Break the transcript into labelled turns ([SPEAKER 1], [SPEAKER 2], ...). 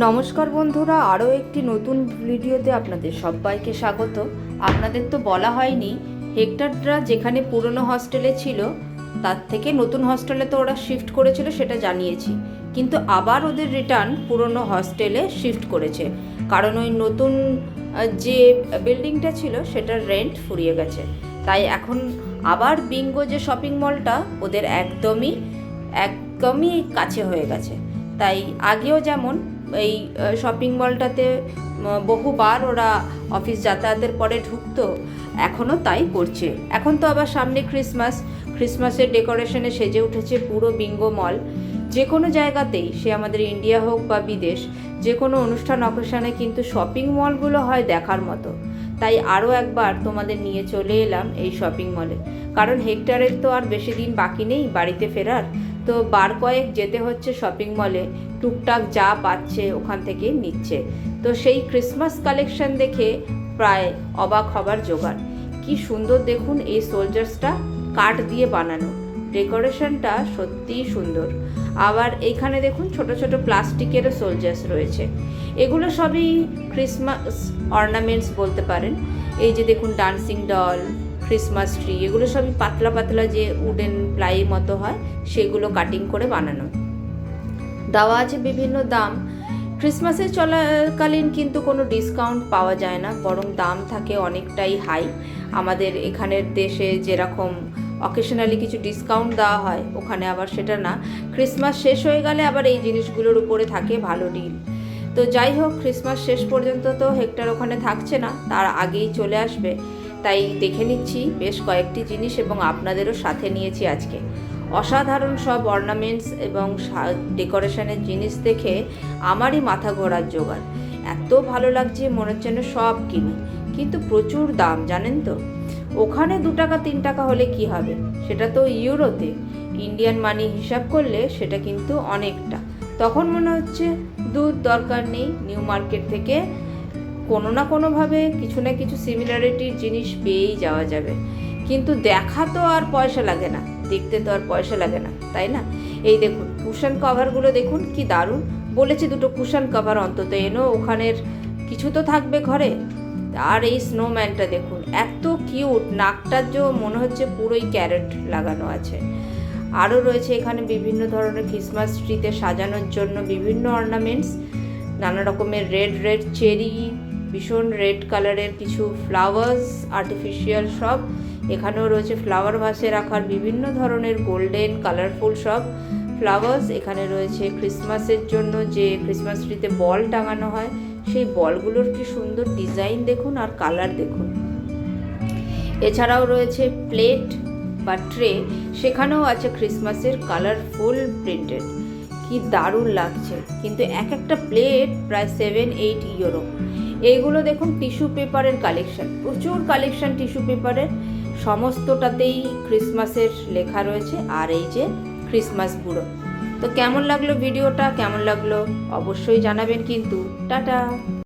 [SPEAKER 1] নমস্কার বন্ধুরা, আরও একটি নতুন ভিডিওতে আপনাদের সবাইকে স্বাগত। আপনাদের তো বলা হয়নি, হেক্টররা যেখানে পুরনো হস্টেলে ছিল তার থেকে নতুন হস্টেলে তো ওরা শিফট করেছিল, সেটা জানিয়েছি। কিন্তু আবার ওদের রিটার্ন পুরনো হস্টেলে শিফট করেছে, কারণ ওই নতুন যে বিল্ডিংটা ছিল সেটার রেন্ট ফুরিয়ে গেছে। তাই এখন আবার বিঙ্গো যে শপিং মলটা ওদের একদমই কাছে হয়ে গেছে। তাই আগেও যেমন এই শপিং মলটাতে বহুবার ওরা অফিস যাতায়াতের পরে ঢুকতো, এখনও তাই করছে। এখন তো আবার সামনে ক্রিসমাসের ডেকোরেশনে সেজে উঠেছে পুরো বিঙ্গো মল। যে কোনো জায়গাতেই, সে আমাদের ইন্ডিয়া হোক বা বিদেশ, যে কোনো অনুষ্ঠান অকেশনে কিন্তু শপিং মলগুলো হয় দেখার মতো। তাই আরও একবার তোমাদের নিয়ে চলে এলাম এই শপিং মলে, কারণ হেক্টরের তো আর বেশি দিন বাকি নেই বাড়িতে ফেরার। তো বার কয়েক যেতে হচ্ছে শপিং মলে, টুকটাক যা পাচ্ছে ওখান থেকে নিচ্ছে। তো সেই ক্রিসমাস কালেকশন দেখে প্রায় অবাক হবার জোগাড়। কি সুন্দর দেখুন, এই সোলজার্সটা কাঠ দিয়ে বানানো, ডেকোরেশনটা সত্যিই সুন্দর। আবার এইখানে দেখুন ছোট ছোট প্লাস্টিকেরও সোলজার্স রয়েছে। এগুলো সবই ক্রিসমাস অর্নামেন্টস বলতে পারেন। এই যে দেখুন ডান্সিং ডল, ক্রিসমাস ট্রি, এগুলো সবই পাতলা পাতলা যে উডেন প্লাই মতো হয় সেগুলো কাটিং করে বানানো। দেওয়া আছে বিভিন্ন দাম। ক্রিসমাসের চলাকালীন কিন্তু কোনো ডিসকাউন্ট পাওয়া যায় না, বরং দাম থাকে অনেকটাই হাই। আমাদের এখানের দেশে যেরকম অকেশনালি কিছু ডিসকাউন্ট দেওয়া হয়, ওখানে আবার সেটা না। ক্রিসমাস শেষ হয়ে গেলে আবার এই জিনিসগুলোর উপরে থাকে ভালো ডিল। তো যাই হোক, ক্রিসমাস শেষ পর্যন্ত তো হেক্টর ওখানে থাকছে না, তার আগেই চলে আসবে। তাই দেখে নিচ্ছি বেশ কয়েকটি জিনিস এবং আপনাদেরও সাথে নিয়েছি আজকে। অসাধারণ সব অর্নামেন্টস এবং ডেকোরেশনের জিনিস দেখে আমারই মাথা ঘোরার জোগাড়। এত ভালো লাগছে, মনে হচ্ছে যেন সব কিনি, কিন্তু প্রচুর দাম জানেন তো। ওখানে 2 টাকা 3 টাকা হলে কি হবে, সেটা তো ইউরোতে। ইন্ডিয়ান মানি হিসাব করলে সেটা কিন্তু অনেকটা। তখন মনে হচ্ছে দূর দরকার নেই, নিউ মার্কেট থেকে কোনো না কোনোভাবে কিছু না কিছু সিমিলারিটির জিনিস পেয়েই যাওয়া যাবে। কিন্তু দেখা তো আর পয়সা লাগে না, দেখতে তো আর পয়সা লাগে না, তাই না? এই দেখুন কুশন কভারগুলো দেখুন কি দারুণ। বলেছি 2টো কুশন কভার অন্তত এনো, ওখানের কিছু তো থাকবে ঘরে। আর এই স্নোম্যানটা দেখুন, এত কিউট, নাকটার যে মনে হচ্ছে পুরোই ক্যারেট লাগানো আছে। আরও রয়েছে এখানে বিভিন্ন ধরনের ক্রিসমাস ট্রিতে সাজানোর জন্য বিভিন্ন অর্নামেন্টস, নানা রকমের রেড চেরি, ভীষণ রেড কালারের কিছু ফ্লাওয়ার্স, আর্টিফিশিয়াল সব। এখানেও রয়েছে ফ্লাওয়ার ভাসে রাখার বিভিন্ন ধরনের গোল্ডেন কালারফুল সব ফ্লাওয়ার্স। এখানে রয়েছে ক্রিসমাসের জন্য যে ক্রিসমাস ট্রিতে বল টাঙানো হয়, সেই বলগুলোর কি সুন্দর ডিজাইন দেখুন আর কালার দেখুন। এছাড়াও রয়েছে প্লেট বা ট্রে, সেখানেও আছে ক্রিসমাসের কালারফুল প্রিন্টেড। কি দারুণ লাগছে, কিন্তু এক একটা প্লেট প্রায় 7-8 ইউরো। এইগুলো দেখুন টিস্যু পেপারের কালেকশন, প্রচুর কালেকশন টিস্যু পেপারের, সমস্তটাতেই ক্রিসমাসের লেখা রয়েছে। আর এই যে ক্রিসমাস বুড়ো। তো কেমন লাগলো ভিডিওটা, কেমন লাগলো অবশ্যই জানাবেন কিন্তু। টাটা।